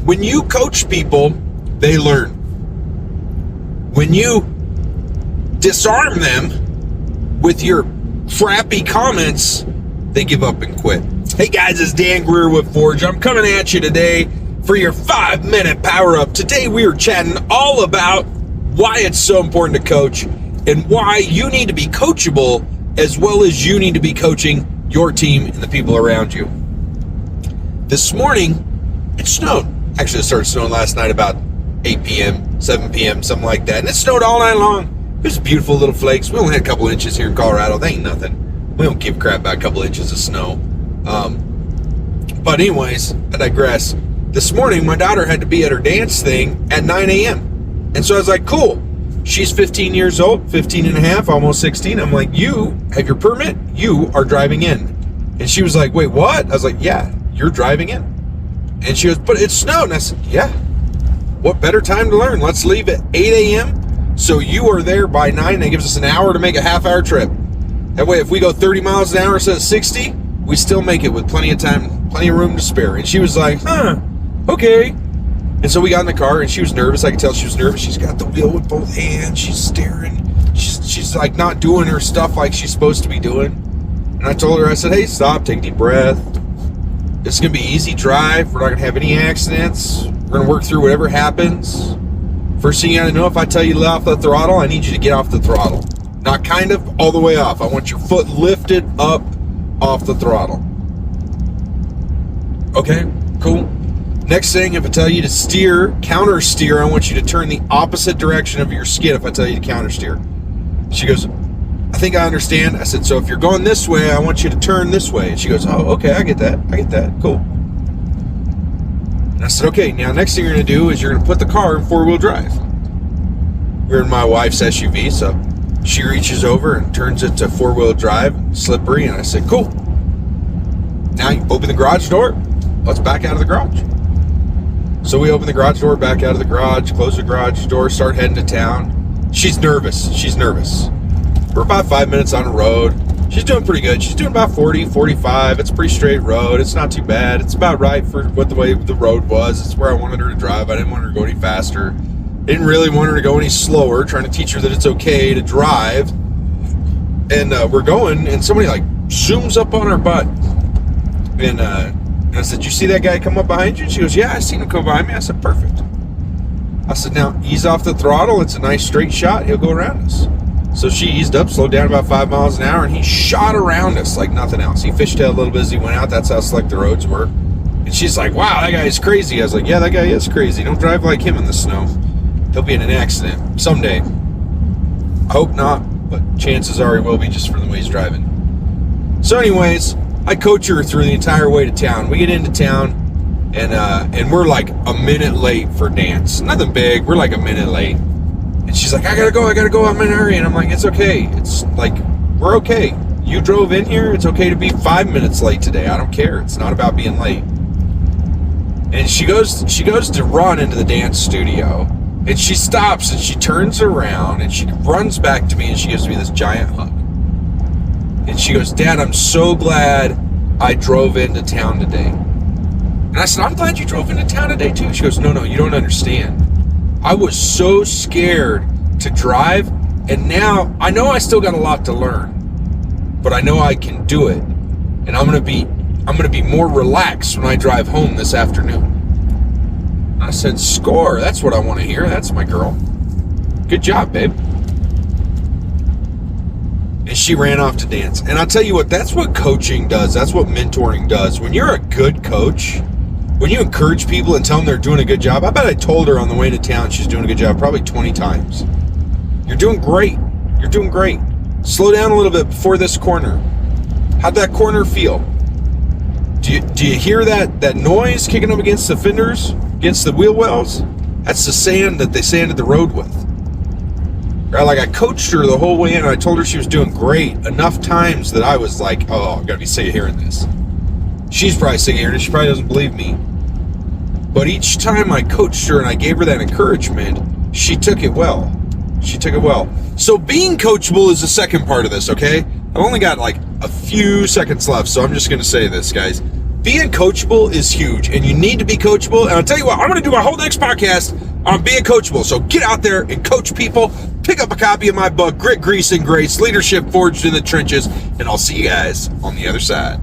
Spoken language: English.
When you coach people, they learn. When you disarm them with your crappy comments, they give up and quit. Hey guys, it's Dan Greer with Forge. I'm coming at you today for your 5-minute power up. Today we are chatting all about why it's so important to coach and why you need to be coachable as well as you need to be coaching your team and the people around you. This morning, it snowed. Actually, it started snowing last night about 8 p.m., 7 p.m., something like that. And it snowed all night long. It was beautiful little flakes. We only had a couple inches here in Colorado. They ain't nothing. We don't give a crap about a couple inches of snow. But anyways, I digress. This morning, my daughter had to be at her dance thing at 9 a.m. And so I was like, cool. She's 15 years old, 15 and a half, almost 16. I'm like, you have your permit? You are driving in. And she was like, wait, what? I was like, yeah, you're driving in. And she goes, but it snowed. And I said, yeah. What better time to learn? Let's leave at 8 a.m. So you are there by 9. That gives us an hour to make a half-hour trip. That way, if we go 30 miles an hour instead of 60, we still make it with plenty of time, plenty of room to spare. And she was like, okay. And so we got in the car, and she was nervous. I could tell she was nervous. She's got the wheel with both hands. She's staring. She's like not doing her stuff like she's supposed to be doing. And I told her, I said, hey, stop, take a deep breath. It's going to be easy drive. We're not going to have any accidents. We're going to work through whatever happens. First thing you got to know, if I tell you to let off the throttle, I need you to get off the throttle. Not kind of, all the way off. I want your foot lifted up off the throttle. Okay, cool. Next thing, if I tell you to steer, counter steer, I want you to turn the opposite direction of your skid if I tell you to counter steer. She goes, I think I understand. I said, so if you're going this way, I want you to turn this way. And she goes, oh, okay, I get that. Cool. And I said, okay, now next thing you're going to do is you're going to put the car in four-wheel drive. We're in my wife's SUV, so she reaches over and turns it to four-wheel drive, slippery, and I said, cool. Now you open the garage door. Let's back out of the garage. So we open the garage door, back out of the garage, close the garage door, start heading to town. She's nervous. We're about 5 minutes on the road. She's doing pretty good. She's doing about 40, 45. It's a pretty straight road. It's not too bad. It's about right for what the way the road was. It's where I wanted her to drive. I didn't want her to go any faster. Didn't really want her to go any slower, trying to teach her that it's okay to drive. And we're going, and somebody like zooms up on our butt. And I said, you see that guy come up behind you? And she goes, yeah, I seen him come behind me. I said, perfect. I said, now ease off the throttle. It's a nice straight shot. He'll go around us. So she eased up, slowed down about 5 miles an hour, and he shot around us like nothing else. He fishtailed a little bit as he went out. That's how slick the roads were. And she's like, wow, that guy is crazy. I was like, yeah, that guy is crazy. Don't drive like him in the snow. He'll be in an accident someday. I hope not, but chances are he will be just from the way he's driving. So anyways, I coach her through the entire way to town. We get into town, and we're like a minute late for dance. Nothing big. We're like a minute late. And she's like, I gotta go, I'm in a hurry. And I'm like, it's okay. It's like, we're okay. You drove in here. It's okay to be 5 minutes late today. I don't care. It's not about being late. And she goes to run into the dance studio, and she stops, and she turns around, and she runs back to me, and she gives me this giant hug. And she goes, Dad, I'm so glad I drove into town today. And I said, I'm glad you drove into town today too. She goes, no, you don't understand. I was so scared to drive, and now I know I still got a lot to learn, but I know I can do it. And I'm gonna be more relaxed when I drive home this afternoon. I said, score, that's what I want to hear. That's my girl. Good job, babe. And she ran off to dance. And I'll tell you what, that's what coaching does. That's what mentoring does. When you're a good coach, when you encourage people and tell them they're doing a good job, I bet I told her on the way to town she's doing a good job probably 20 times. You're doing great. You're doing great. Slow down a little bit before this corner. How'd that corner feel? Do you hear that noise kicking up against the fenders, against the wheel wells? That's the sand that they sanded the road with. Right? Like I coached her the whole way in, and I told her she was doing great enough times that I was like, oh, I'm going to be sick of hearing this. She's probably sick of hearing it. She probably doesn't believe me. But each time I coached her and I gave her that encouragement, she took it well. So being coachable is the second part of this, okay? I've only got like a few seconds left, so I'm just going to say this, guys. being coachable is huge, and you need to be coachable. And I'll tell you what, I'm going to do my whole next podcast on being coachable. So get out there and coach people. Pick up a copy of my book, Grit, Grease, and Grace, Leadership Forged in the Trenches, and I'll see you guys on the other side.